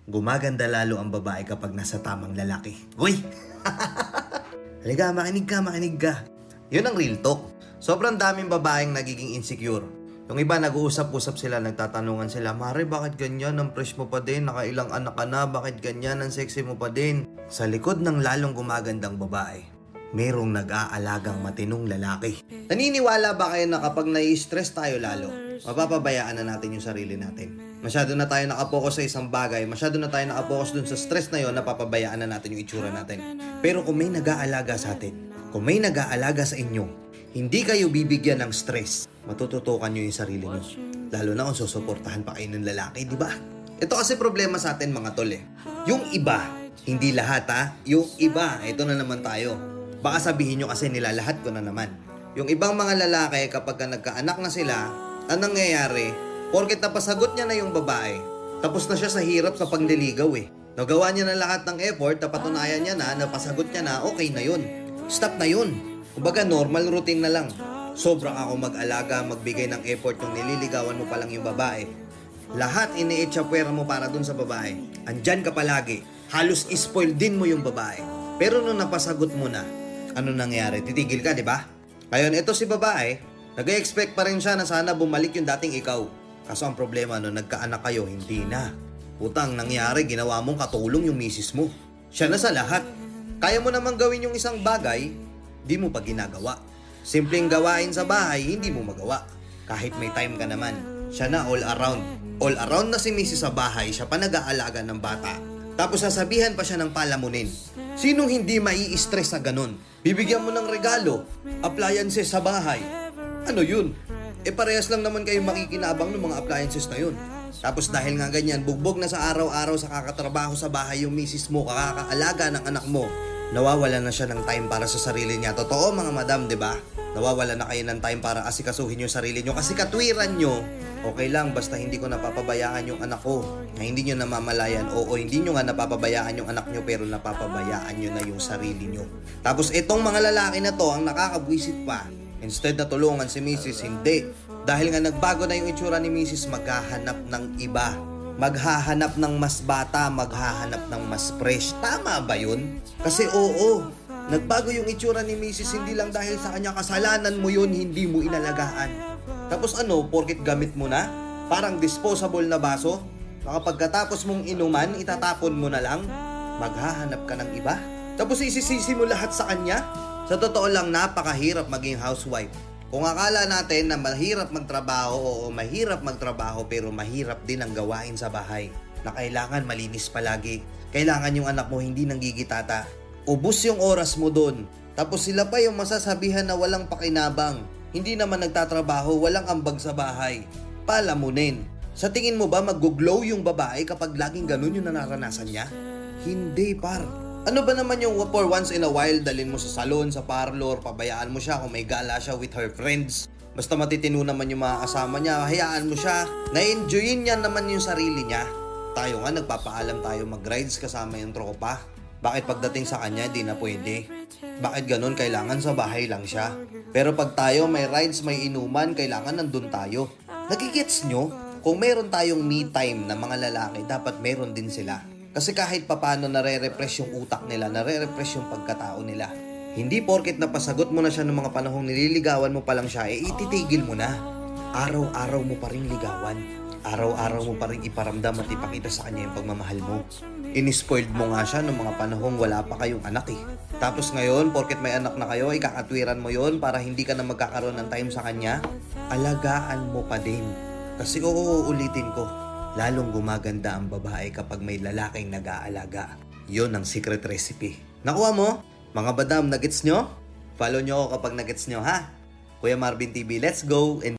Gumaganda lalo ang babae kapag nasa tamang lalaki. Uy! Halika, makinig ka. Yun ang real talk. Sobrang daming babaeng nagiging insecure. Yung iba nag-uusap-usap sila, nagtatanungan sila, Mare, bakit ganyan? Ang fresh mo pa din, nakailang anak ka na, bakit ganyan? Ang sexy mo pa din. Sa likod ng lalong gumagandang babae, merong nag-aalagang matinong lalaki. Naniniwala ba kayo na kapag nai-stress tayo lalo, mapapabayaan na natin yung sarili natin? Masyado na tayo nakapokus sa isang bagay, masyado na tayo nakapokus dun sa stress na yon, napapabayaan na natin yung itsura natin. Pero kung may nag-aalaga sa atin, kung may nag-aalaga sa inyo, hindi kayo bibigyan ng stress, matututukan nyo yung sarili nyo. Lalo na kung susuportahan pa kayo ng lalaki, di ba? Ito kasi problema sa atin mga tol eh. Yung iba, hindi lahat ha, yung iba, ito na naman tayo. Baka sabihin nyo kasi nilalahat ko na naman. Yung ibang mga lalaki kapag nagkaanak na sila, anong nangyayari? Porket napasagot niya na yung babae, tapos na siya sa hirap sa pagdiligaw eh. Nagawa niya na lahat ng effort, napatunayan niya na, napasagot niya na, okay na yun. Stop na yun. Kumbaga normal routine na lang. Sobra ako mag-alaga, magbigay ng effort yung nililigawan mo pa lang yung babae. Lahat ini-echapwera mo para dun sa babae. Andyan ka palagi. Halos ispoil din mo yung babae. Pero nung napasagot mo na, ano nangyari? Titigil ka, di ba? Ngayon, ito si babae, nag-expect pa rin siya na sana bumalik yung dating ikaw. Kaso ang problema nung nagkaanak kayo, hindi na. Putang nangyari, ginawa mong katulong yung misis mo. Siya na sa lahat. Kaya mo namang gawin yung isang bagay, di mo pa ginagawa. Simpleng gawain sa bahay, hindi mo magawa. Kahit may time ka naman, siya na all around. All around na si misis sa bahay, siya pa nag-aalaga ng bata. Tapos sasabihan pa siya ng palamunin. Sinong hindi mai-stress sa ganun? Bibigyan mo ng regalo, appliances sa bahay. Ano yun? Parehas lang naman kayo makikinabang ng mga appliances na yun. Tapos dahil nga ganyan, bugbog na sa araw-araw sa kakatrabaho sa bahay yung misis mo, kakakaalaga ng anak mo, nawawala na siya ng time para sa sarili niya. Totoo mga madam, di ba? Nawawala na kayo ng time para asikasuhin yung sarili niyo. Kasi katwiran nyo, okay lang, basta hindi ko napapabayaan yung anak ko. Na hindi nyo namamalayan, oo, hindi nyo nga napapabayaan yung anak nyo, pero napapabayaan nyo na yung sarili nyo. Tapos itong mga lalaki na to, ang nakakabwisit pa, instead na tulungan si Mrs. hindi. Dahil nga nagbago na yung itsura ni Mrs. maghahanap ng iba. Maghahanap ng mas bata, maghahanap ng mas fresh. Tama ba yun? Kasi oo, nagbago yung itsura ni Mrs. hindi lang dahil sa kanya, kasalanan mo yun, hindi mo inalagaan. Tapos ano, porkit gamit mo na? Parang disposable na baso? Na pagkatapos mong inuman, itatapon mo na lang? Maghahanap ka ng iba? Tapos isisisi mo lahat sa kanya? Sa totoo lang, napakahirap maging housewife. Kung akala natin na mahirap magtrabaho, oo, mahirap magtrabaho, pero mahirap din ang gawain sa bahay. Na kailangan malinis palagi. Kailangan yung anak mo hindi nanggigitata. Ubus yung oras mo doon. Tapos sila pa yung masasabihan na walang pakinabang. Hindi naman nagtatrabaho, walang ambag sa bahay. Palamunin. Sa tingin mo ba mag-glow yung babae kapag laging ganun yung naranasan niya? Hindi, par. Ano ba naman yung for once in a while, dalhin mo sa salon, sa parlor, pabayaan mo siya kung may gala siya with her friends. Basta matitino naman yung mga kasama niya, hayaan mo siya. Na-enjoyin niya naman yung sarili niya. Tayo nga, nagpapaalam tayo mag-rides kasama yung tropa. Bakit pagdating sa kanya, di na pwede? Bakit ganun? Kailangan sa bahay lang siya. Pero pag tayo may rides, may inuman, kailangan nandun tayo. Nagigets nyo? Kung meron tayong me time na mga lalaki, dapat meron din sila. Kasi kahit papano nare-repress yung utak nila, nare-repress yung pagkatao nila. Hindi porket napasagot mo na siya ng mga panahong nililigawan mo pa lang siya, ititigil mo na. Araw-araw mo pa rin ligawan. Araw-araw mo pa rin iparamdam at ipakita sa kanya yung pagmamahal mo. Inispoiled mo nga siya ng mga panahong wala pa kayong anak eh. Tapos ngayon, porket may anak na kayo, ikakatwiran mo yon para hindi ka na magkakaroon ng time sa kanya. Alagaan mo pa din. Kasi uulitin ko, lalong gumaganda ang babae kapag may lalaking nag-aalaga. Yon ang secret recipe. Nakuha mo? Mga badam, nagets nyo? Follow nyo ako kapag nagets nyo, ha? Kuya Marvin TV, let's go! And